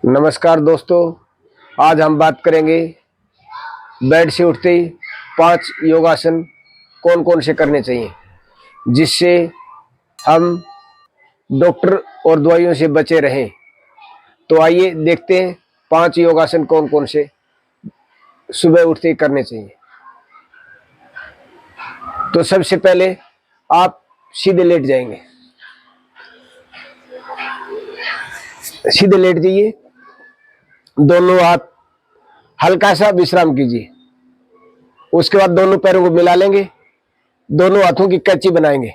नमस्कार दोस्तों, आज हम बात करेंगे बेड से उठते ही 5 योगासन कौन कौन से करने चाहिए जिससे हम डॉक्टर और दवाइयों से बचे रहें। तो आइए देखते हैं 5 योगासन कौन कौन से सुबह उठते ही करने चाहिए। तो सबसे पहले आप सीधे लेट जाएंगे, सीधे लेट जाइए, दोनों हाथ हल्का सा विश्राम कीजिए। उसके बाद दोनों पैरों को मिला लेंगे, दोनों हाथों की कैंची बनाएंगे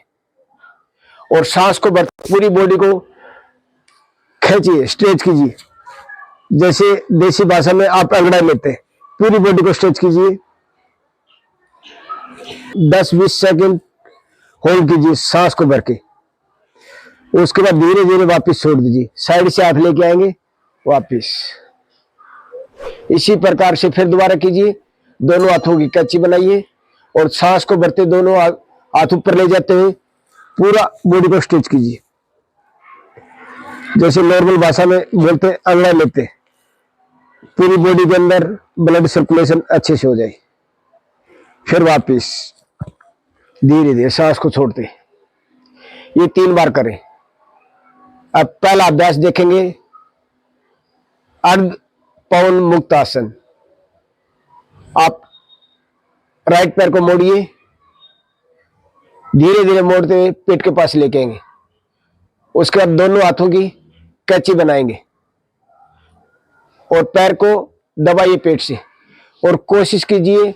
और सांस को पूरी बॉडी को खींचिए, स्ट्रेच कीजिए। जैसे देसी भाषा में आप अंगड़ा लेते हैं, पूरी बॉडी को स्ट्रेच कीजिए। 10-20 सेकंड होल्ड कीजिए सांस को भर के। उसके बाद धीरे धीरे वापस छोड़ दीजिए, साइड से हाथ लेके आएंगे वापस। इसी प्रकार से फिर दोबारा कीजिए, दोनों हाथों की कैंची बनाइए और सांस को भरते दोनों हाथ ऊपर ले जाते हुए पूरा बॉडी को स्ट्रेच कीजिए। जैसे नॉर्मल भाषा में बोलते हैं अंगड़ा लेते, पूरी बॉडी के अंदर ब्लड सर्कुलेशन अच्छे से हो जाए। फिर वापस धीरे धीरे सांस को छोड़ते, ये 3 बार करें। अब पहला अभ्यास देखेंगे, अर्ध पवन मुक्त आसन। आप राइट पैर को मोड़िए, धीरे धीरे मोड़ते हुए पेट के पास लेके आएंगे। उसके बाद दोनों हाथों की कैंची बनाएंगे और पैर को दबाइए पेट से और कोशिश कीजिए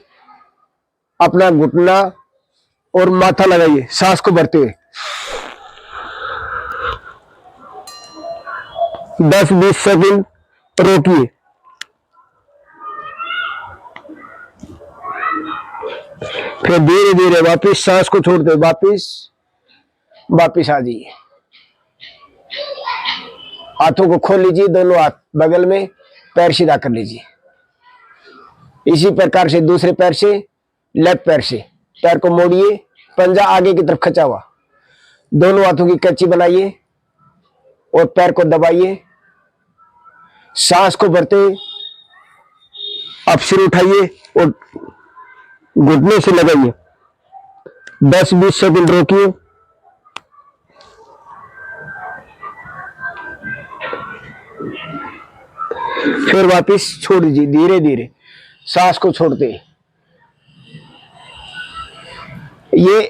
अपना घुटना और माथा लगाइए सांस को भरते हुए। 10-20 सेकंड रोकिए। फिर धीरे धीरे वापस सांस को छोड़ते वापस आ जाइए। हाथों को खोल लीजिए, दोनों हाथ बगल में, पैर सीधा कर लीजिए। इसी प्रकार से दूसरे पैर से, लेफ्ट पैर से पैर को मोड़िए, पंजा आगे की तरफ खचा हुआ, दोनों हाथों की कैंची बनाइए और पैर को दबाइए। सांस को भरते आप सिर उठाइए और घुटने से लगाइए। 10-20 सेकंड रोकिए। फिर वापस छोड़ दीजिए, धीरे धीरे सांस को छोड़ते। ये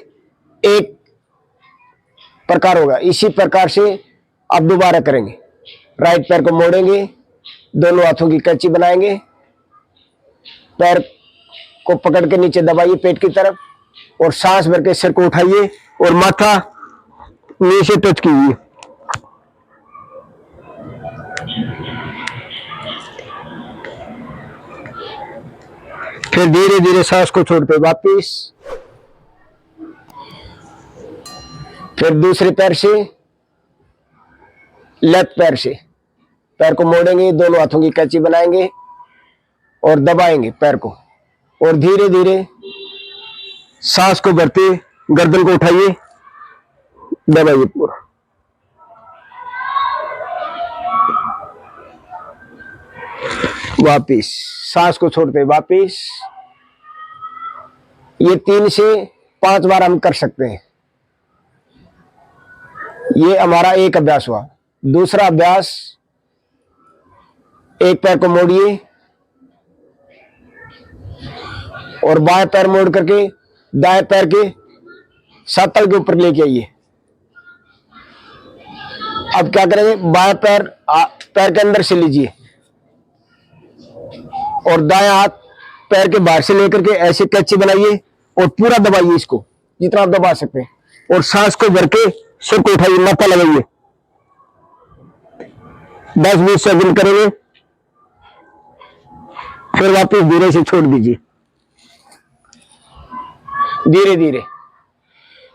एक प्रकार होगा। इसी प्रकार से आप दोबारा करेंगे। राइट पैर को मोड़ेंगे, दोनों हाथों की कैंची बनाएंगे, पैर को पकड़ के नीचे दबाइए पेट की तरफ और सांस भर के सिर को उठाइए और माथा नीचे टच कीजिए। फिर धीरे धीरे सांस को छोड़ते वापस। फिर दूसरे पैर से, लेफ्ट पैर से पैर को मोड़ेंगे, दोनों हाथों की कैंची बनाएंगे और दबाएंगे पैर को और धीरे धीरे सांस को भरते गर्दन को उठाइए, दबाइए पूरा। वापिस सांस को छोड़ते वापिस। ये 3 से 5 बार हम कर सकते हैं। ये हमारा एक अभ्यास हुआ। दूसरा अभ्यास, एक पैर को मोड़िए और बाएं पैर मोड़ करके दाएं पैर के सातल के ऊपर लेके आइए। अब क्या करेंगे, बाएं पैर पैर के अंदर से लीजिए और दाएं हाथ पैर के बाहर से लेकर के ऐसे कैंची बनाइए और पूरा दबाइए इसको जितना आप दबा सकते हैं और सांस को भर के सिर को उठाइए, माथा लगाइए। 10-20 सेकंड करेंगे। फिर वापस धीरे से छोड़ दीजिए, धीरे धीरे।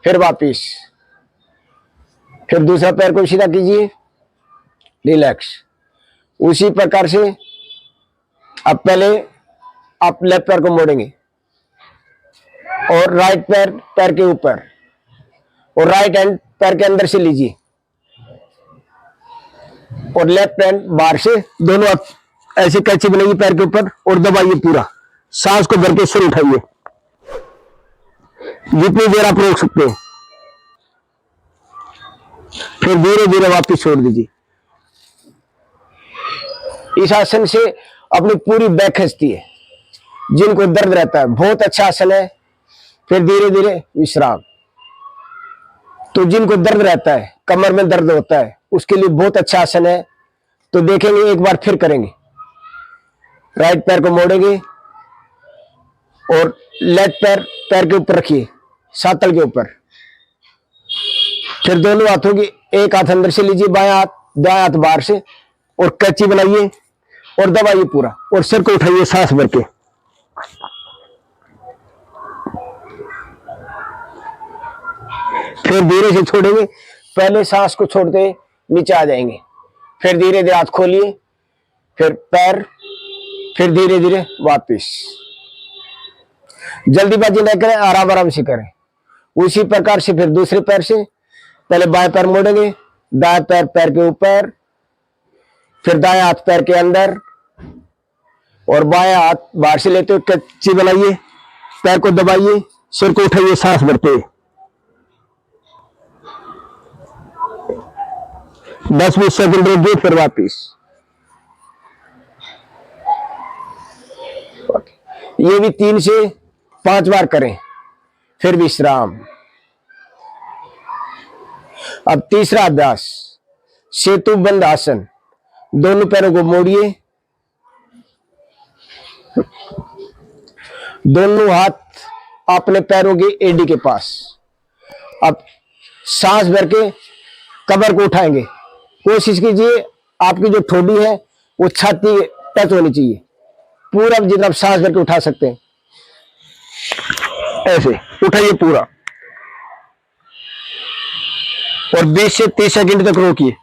फिर वापस। फिर दूसरा पैर को सीधा कीजिए, रिलैक्स। उसी प्रकार से अब पहले आप लेफ्ट पैर को मोड़ेंगे और राइट पैर पैर के ऊपर और राइट हैंड पैर के अंदर से लीजिए और लेफ्ट हैंड बाहर से दोनों हाथ ऐसे कैची बनाइए पैर के ऊपर और दबाइए पूरा, सांस को भर के सिर उठाइए, जितनी देर आप रोक सकते हैं। फिर धीरे धीरे वापस छोड़ दीजिए। इस आसन से अपनी पूरी बैक खींचती है। जिनको दर्द रहता है बहुत अच्छा आसन है। फिर धीरे धीरे विश्राम। तो जिनको दर्द रहता है, कमर में दर्द होता है, उसके लिए बहुत अच्छा आसन है। तो देखेंगे, एक बार फिर करेंगे। राइट पैर को मोड़ेंगे और लेफ्ट पैर पैर के ऊपर रखिए, सातल के ऊपर। फिर दोनों हाथों की एक हाथ अंदर से लीजिए, बायां हाथ बाहर से, और कैची बनाइए और दबाइए पूरा, और सिर को उठाइए सांस भर के। फिर धीरे से छोड़ेंगे। पहले सांस को छोड़ते नीचे आ जाएंगे। फिर धीरे धीरे हाथ खोलिए, फिर पैर, फिर धीरे धीरे वापिस। जल्दीबाजी न करें, आराम आराम से करें। उसी प्रकार से फिर दूसरे पैर से पहले बाएं पैर मोड़ेंगे, दाएं पैर पैर के ऊपर, फिर दाएं हाथ पैर के अंदर, और बाएं हाथ बाहर से लेते हुए कैची बनाइए, पैर को दबाइए, सिर को उठाइए सांस भरते। 10-20 सेकंड रोकिए, फिर वापिस। ये भी 3 से 5 बार करें, फिर विश्राम। अब तीसरा अभ्यास, सेतु बंद आसन। दोनों पैरों को मोड़िए, दोनों हाथ अपने पैरों की एडी के पास। अब सांस भर के कमर को उठाएंगे। कोशिश कीजिए आपकी जो ठोडी है वो छाती टच होनी चाहिए। पूरा जितना सांस भर के उठा सकते हैं, ऐसे उठाइए पूरा, और 20 से 30 सेकंड तक रोकिए।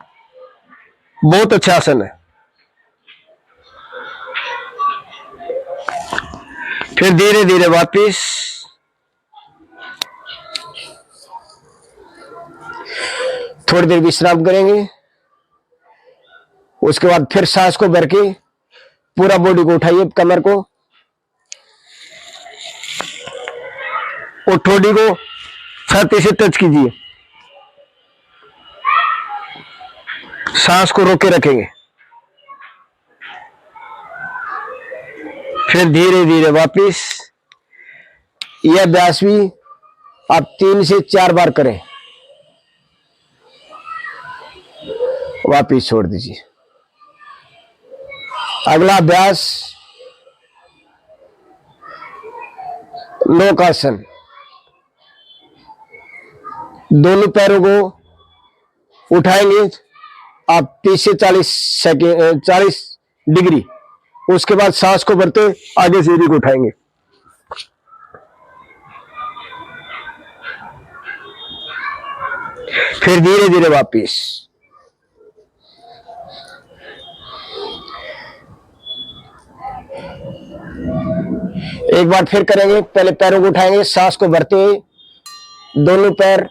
बहुत अच्छा आसन है। फिर धीरे धीरे वापिस। थोड़ी देर विश्राम करेंगे। उसके बाद फिर सांस को भर के पूरा बॉडी को उठाइए, कमर को, और ठोडी को छाती से टच कीजिए। सांस को रोके रखेंगे। फिर धीरे धीरे वापिस। यह अभ्यास भी आप 3 से 4 बार करें, वापिस छोड़ दीजिए। अगला अभ्यास लोकासन। दोनों पैरों को उठाएंगे आप 30 से 40 डिग्री। उसके बाद सांस को भरते आगे सीढ़ी को उठाएंगे। फिर धीरे धीरे वापिस। एक बार फिर करेंगे। पहले पैरों को उठाएंगे, सांस को भरते हुए दोनों पैर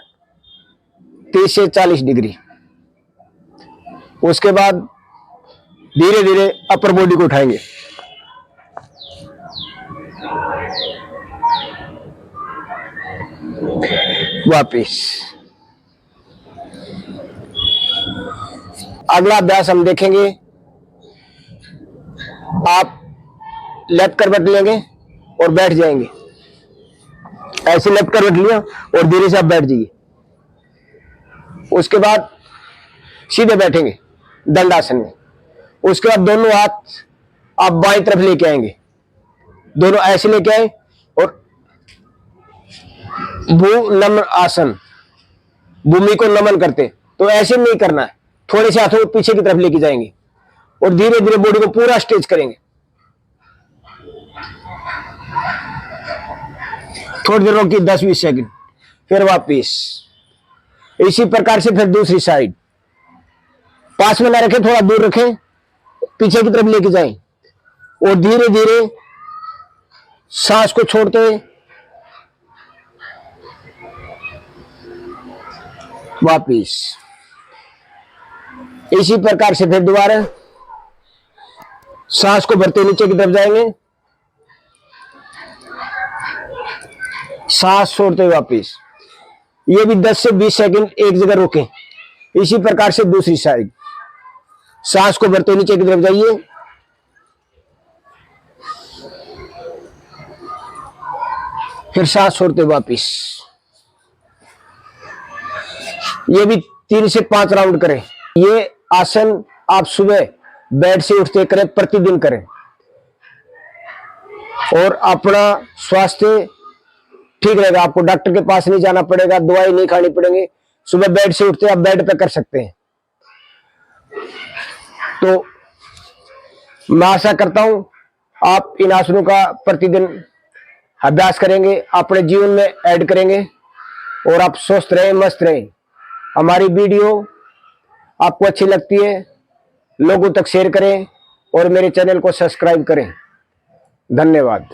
30 से 40 डिग्री। उसके बाद धीरे धीरे अपर बॉडी को उठाएंगे। वापिस। अगला अभ्यास हम देखेंगे। आप लेफ्ट करवट लेंगे और बैठ जाएंगे। ऐसे लेफ्ट करवट लिया और धीरे से आप बैठ जाइए। उसके बाद सीधे बैठेंगे दंडासन में। उसके बाद दोनों हाथ आप बाईं तरफ लेके आएंगे। दोनों ऐसे लेके आए और भू नमन आसन, भूमि को नमन करते। तो ऐसे नहीं करना है, थोड़े से हाथों को पीछे की तरफ लेके जाएंगे और धीरे धीरे बॉडी को पूरा स्ट्रेच करेंगे। थोड़ी देर रोकिए, 10-20 सेकंड, फिर वापिस। इसी प्रकार से फिर दूसरी साइड। पास में ना रखें, थोड़ा दूर रखें, पीछे की तरफ लेके जाएं और धीरे धीरे सांस को छोड़ते हुए वापिस। इसी प्रकार से फिर दोबारा सांस को भरते नीचे की तरफ जाएंगे, सांस छोड़ते हुए वापिस। ये भी 10 से 20 सेकंड एक जगह रोकें। इसी प्रकार से दूसरी साइड, सांस को भरते नीचे की तरफ जाइए, फिर सांस छोड़ते वापिस। ये भी 3 से 5 राउंड करें। ये आसन आप सुबह बेड से उठते करें, प्रतिदिन करें और अपना स्वास्थ्य ठीक रहेगा। आपको डॉक्टर के पास नहीं जाना पड़ेगा, दवाई नहीं खानी पड़ेगी। सुबह बेड से उठते आप बेड पे कर सकते हैं। तो मैं आशा करता हूं आप इन आसनों का प्रतिदिन अभ्यास करेंगे, अपने जीवन में ऐड करेंगे और आप स्वस्थ रहें, मस्त रहें। हमारी वीडियो आपको अच्छी लगती है, लोगों तक शेयर करें और मेरे चैनल को सब्सक्राइब करें। धन्यवाद।